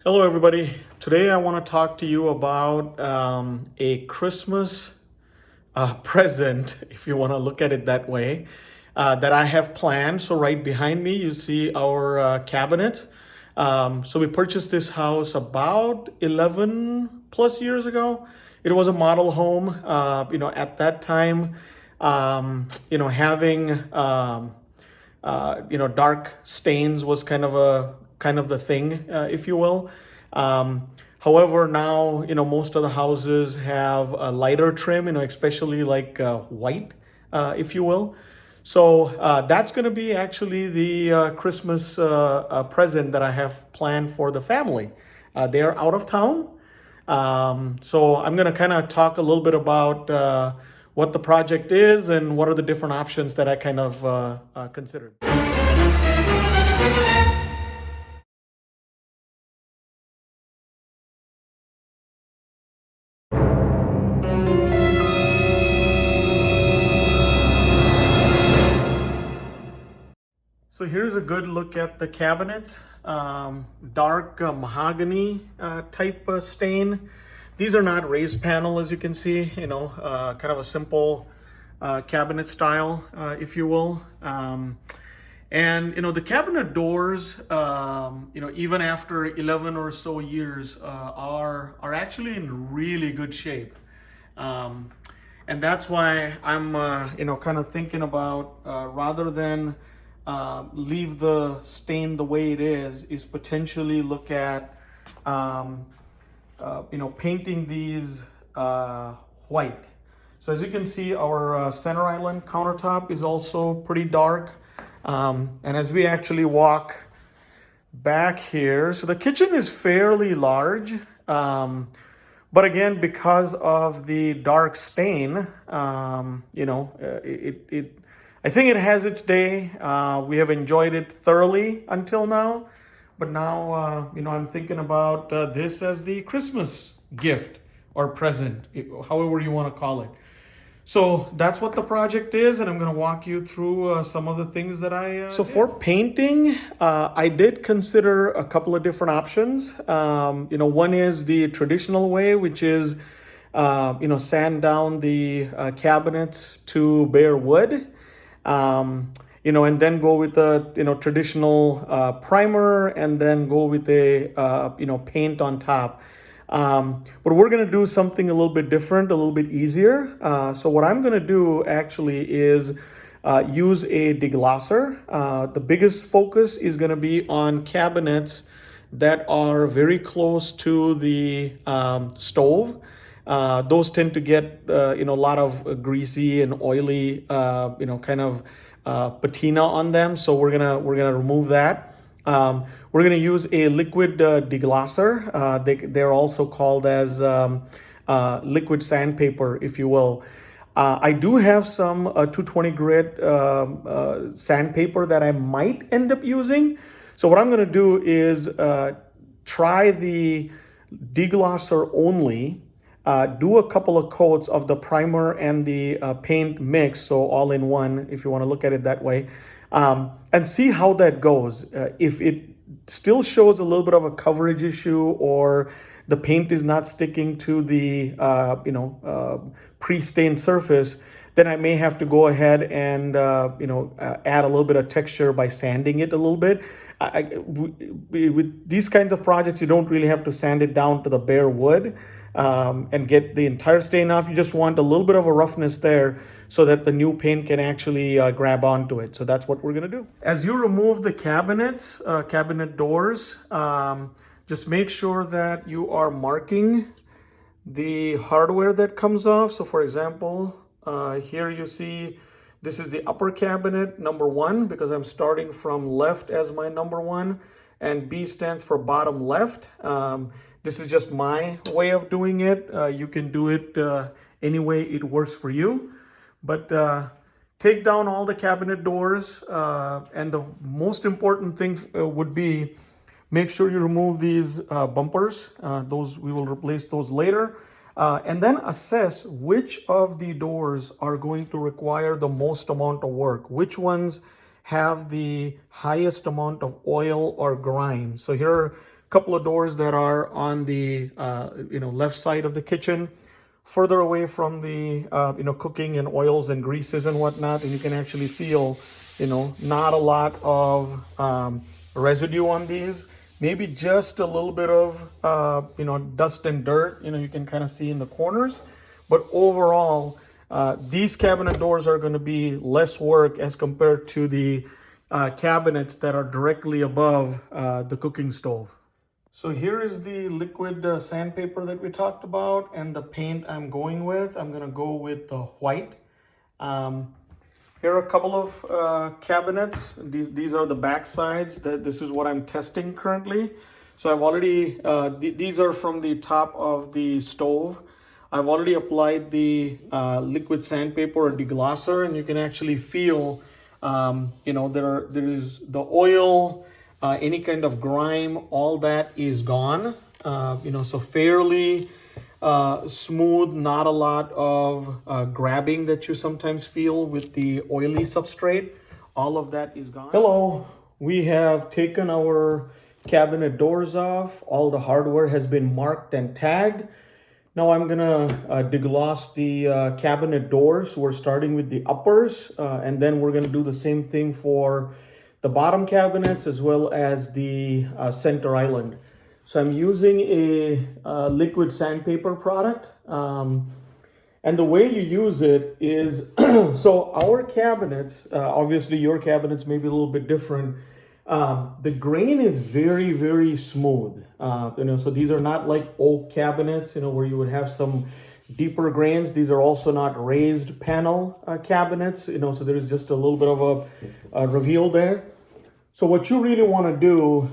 Hello, everybody. Today I want to talk to you about a Christmas present, if you want to look at it that way, that I have planned. So right behind me, you see our cabinets. So we purchased this house about 11 plus years ago. It was a model home. At that time, having dark stains was kind of the thing, if you will. However, now most of the houses have a lighter trim, especially like white, if you will. So that's going to be actually the Christmas present that I have planned for the family. They're out of town, so I'm going to kind of talk a little bit about what the project is and what are the different options that I kind of considered. So here's a good look at the cabinets. Dark mahogany type stain. These are not raised panel, as you can see, kind of a simple cabinet style, if you will. The cabinet doors, even after 11 or so years, are actually in really good shape. And that's why I'm, kind of thinking about rather than leave the stain the way it is potentially look at, painting these white. So as you can see, our center island countertop is also pretty dark. And as we actually walk back here, so the kitchen is fairly large. But again, because of the dark stain, I think it has its day. We have enjoyed it thoroughly until now, but now, I'm thinking about this as the Christmas gift or present, however you want to call it. So that's what the project is, and I'm going to walk you through some of the things that I So for painting, I did consider a couple of different options. One is the traditional way, which is, sand down the cabinets to bare wood. And then go with the traditional primer, and then go with a paint on top. But we're going to do something a little bit different, a little bit easier. So what I'm going to do actually is use a deglosser. The biggest focus is going to be on cabinets that are very close to the stove. Those tend to get a lot of greasy and oily kind of patina on them. So we're gonna remove that. We're gonna use a liquid deglosser. They're also called as liquid sandpaper, if you will. I do have some 220 grit sandpaper that I might end up using. So what I'm gonna do is try the deglosser only. Do a couple of coats of the primer and the paint mix, so all in one, if you want to look at it that way, and see how that goes. If it still shows a little bit of a coverage issue, or the paint is not sticking to the pre-stained surface, then I may have to go ahead and add a little bit of texture by sanding it a little bit. With these kinds of projects, you don't really have to sand it down to the bare wood and get the entire stain off. You just want a little bit of a roughness there so that the new paint can actually grab onto it. So that's what we're going to do. As you remove the cabinets, cabinet doors, just make sure that you are marking the hardware that comes off. So for example, here you see this is the upper cabinet, number 1, because I'm starting from left as my number 1, and B stands for bottom left. This is just my way of doing it. You can do it any way it works for you. But take down all the cabinet doors, and the most important thing would be make sure you remove these bumpers. Those we will replace those later. And then assess which of the doors are going to require the most amount of work, which ones have the highest amount of oil or grime. So here are couple of doors that are on the left side of the kitchen, further away from the cooking and oils and greases and whatnot, and you can actually feel not a lot of residue on these. Maybe just a little bit of dust and dirt, you can kind of see in the corners. But overall, these cabinet doors are going to be less work as compared to the cabinets that are directly above the cooking stove. So here is the liquid sandpaper that we talked about, and the paint I'm going with. I'm going to go with the white. Here are a couple of cabinets. These are the back sides. This is what I'm testing currently. So I've already, these are from the top of the stove. I've already applied the liquid sandpaper or deglosser, and you can actually feel, there is the oil, any kind of grime, all that is gone. So fairly smooth, not a lot of grabbing that you sometimes feel with the oily substrate. All of that is gone. Hello, we have taken our cabinet doors off. All the hardware has been marked and tagged. Now I'm gonna degloss the cabinet doors. We're starting with the uppers, and then we're gonna do the same thing for the bottom cabinets as well as the center island. So I'm using a liquid sandpaper product, and the way you use it is, so our cabinets, obviously your cabinets may be a little bit different. The grain is very, very smooth. So these are not like oak cabinets, where you would have some deeper grains. These are also not raised panel cabinets, so there's just a little bit of a reveal there. So what you really want to do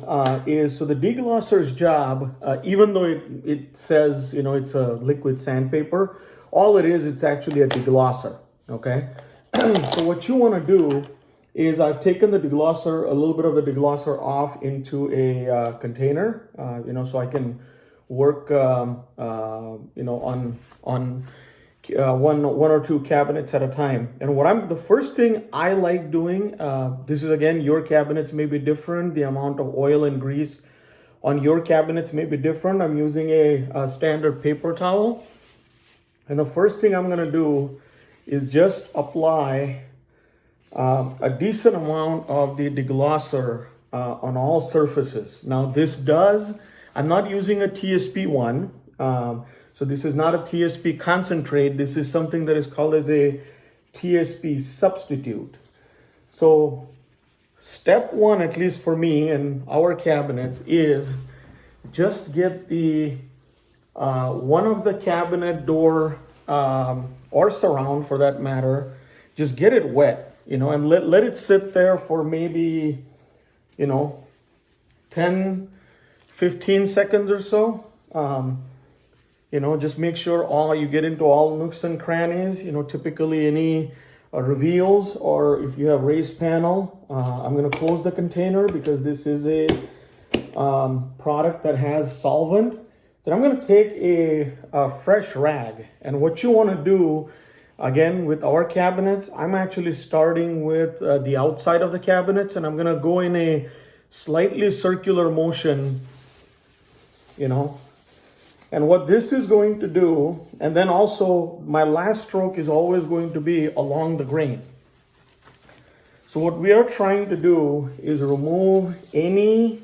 is, so the deglosser's job, even though it says, it's a liquid sandpaper, all it is, it's actually a deglosser, okay? So what you want to do is I've taken the deglosser, a little bit of the deglosser off into a container, so I can work, on one or two cabinets at a time. And the first thing I like doing, this is again, your cabinets may be different. The amount of oil and grease on your cabinets may be different. I'm using a standard paper towel. And the first thing I'm gonna do is just apply a decent amount of the deglosser on all surfaces. Now I'm not using a TSP one. So this is not a TSP concentrate. This is something that is called as a TSP substitute. So step one, at least for me and our cabinets, is just get the one of the cabinet door or surround for that matter, just get it wet, and let it sit there for maybe, 10, 15 seconds or so. Just make sure you get into all nooks and crannies, typically any reveals, or if you have raised panel. I'm going to close the container because this is a product that has solvent. Then I'm going to take a fresh rag. And what you want to do, again, with our cabinets, I'm actually starting with the outside of the cabinets, and I'm going to go in a slightly circular motion, And what this is going to do, and then also my last stroke is always going to be along the grain. So what we are trying to do is remove any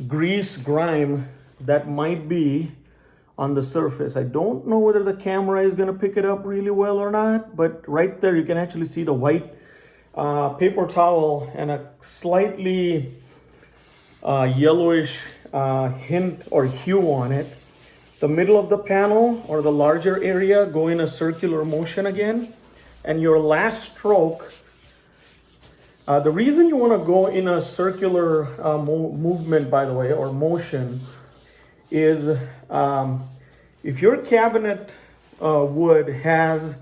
grease, grime that might be on the surface. I don't know whether the camera is going to pick it up really well or not, but right there you can actually see the white paper towel and a slightly yellowish hint or hue on it. The middle of the panel or the larger area, go in a circular motion again. And your last stroke, the reason you want to go in a circular movement, by the way, or motion, is if your cabinet wood has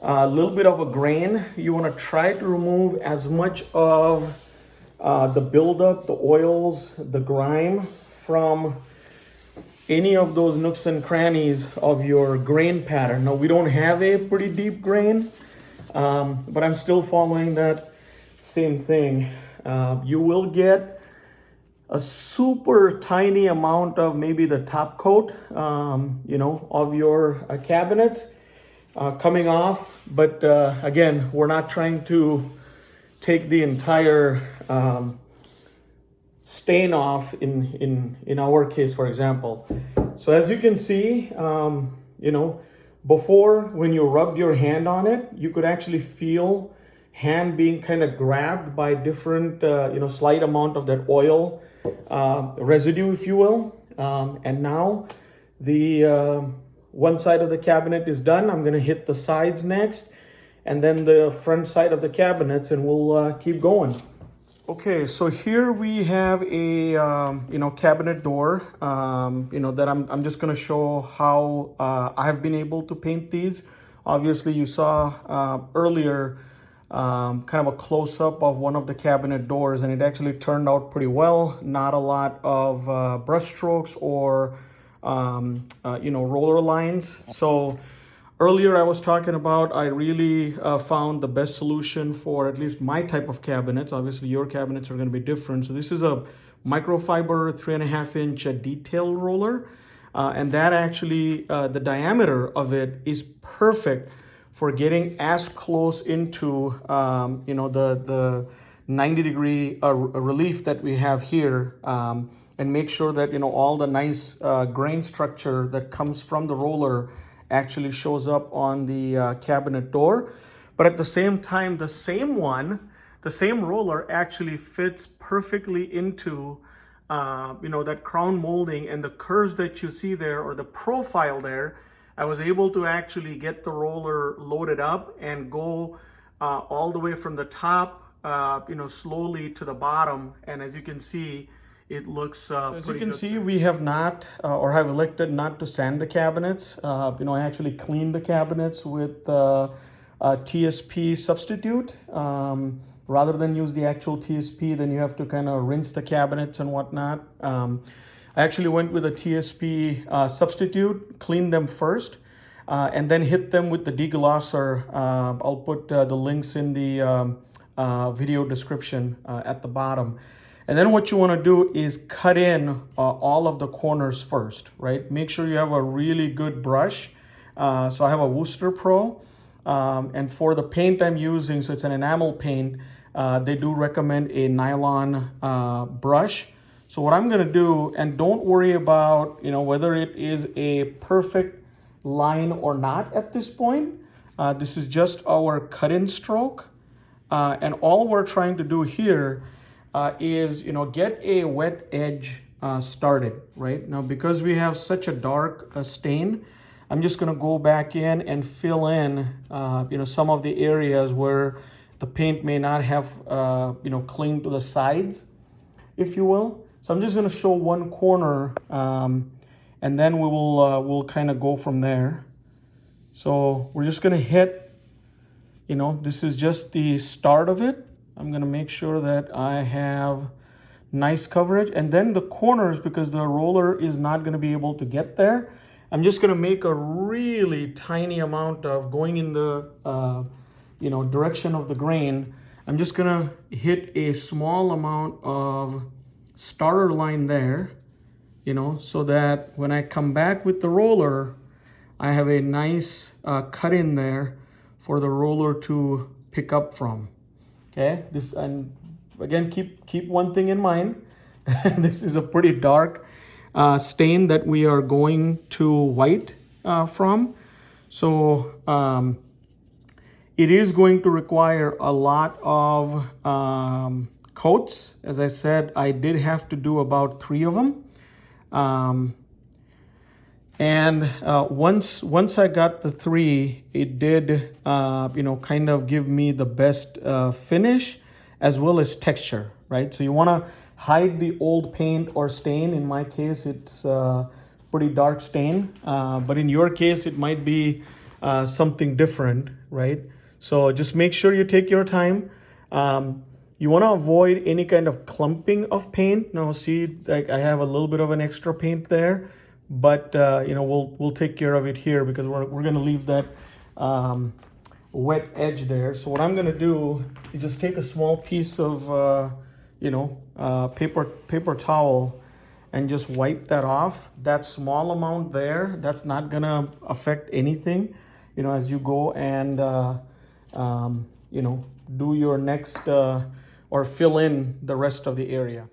a little bit of a grain, you want to try to remove as much of the buildup, the oils, the grime from any of those nooks and crannies of your grain pattern. Now, we don't have a pretty deep grain, but I'm still following that same thing. You will get a super tiny amount of maybe the top coat, of your cabinets coming off. But again, we're not trying to take the entire stain off in our case, for example. So as you can see, before when you rubbed your hand on it, you could actually feel hand being kind of grabbed by different, slight amount of that oil residue, if you will. And now the one side of the cabinet is done. I'm going to hit the sides next, and then the front side of the cabinets, and we'll keep going. Okay, so here we have a cabinet door. That I'm just going to show how I've been able to paint these. Obviously, you saw earlier kind of a close-up of one of the cabinet doors, and it actually turned out pretty well. Not a lot of brush strokes or roller lines. So earlier I was talking about I really found the best solution for at least my type of cabinets. Obviously your cabinets are going to be different. So this is a microfiber 3.5-inch detail roller, and that actually the diameter of it is perfect for getting as close into the 90-degree relief that we have here, and make sure that all the nice grain structure that comes from the roller actually shows up on the cabinet door. But at the same time, the same roller actually fits perfectly into that crown molding, and the curves that you see there, or the profile there. I was able to actually get the roller loaded up and go all the way from the top, slowly to the bottom. And as you can see, it looks as you can see, we have not or have elected not to sand the cabinets. I actually cleaned the cabinets with TSP substitute. Rather than use the actual TSP, then you have to kind of rinse the cabinets and whatnot. I actually went with a TSP substitute, cleaned them first, and then hit them with the deglosser. I'll put the links in the video description at the bottom. And then what you want to do is cut in all of the corners first, right? Make sure you have a really good brush. So I have a Worcester Pro, and for the paint I'm using, so it's an enamel paint, they do recommend a nylon brush. So what I'm going to do, and don't worry about whether it is a perfect line or not at this point. This is just our cut-in stroke, and all we're trying to do here is get a wet edge started right now. Because we have such a dark stain, I'm just going to go back in and fill in some of the areas where the paint may not have clinged to the sides, if you will. So I'm just going to show one corner, and then we'll kind of go from there. So we're just going to hit, this is just the start of it. I'm going to make sure that I have nice coverage, and then the corners, because the roller is not going to be able to get there, I'm just going to make a really tiny amount of going in the direction of the grain. I'm just going to hit a small amount of starter line there, so that when I come back with the roller, I have a nice cut in there for the roller to pick up from. Okay, this, and again, keep one thing in mind. This is a pretty dark stain that we are going to white from. So it is going to require a lot of coats. As I said, I did have to do about 3 of them. And once I got the 3, it did, kind of give me the best finish as well as texture, right? So you want to hide the old paint or stain. In my case, it's pretty dark stain, but in your case, it might be something different, right? So just make sure you take your time. You want to avoid any kind of clumping of paint. Now see, like I have a little bit of an extra paint there, but we'll take care of it here because we're going to leave that wet edge there. So what I'm going to do is just take a small piece of paper towel and just wipe that off. That small amount there, that's not gonna affect anything, as you go and do your next or fill in the rest of the area.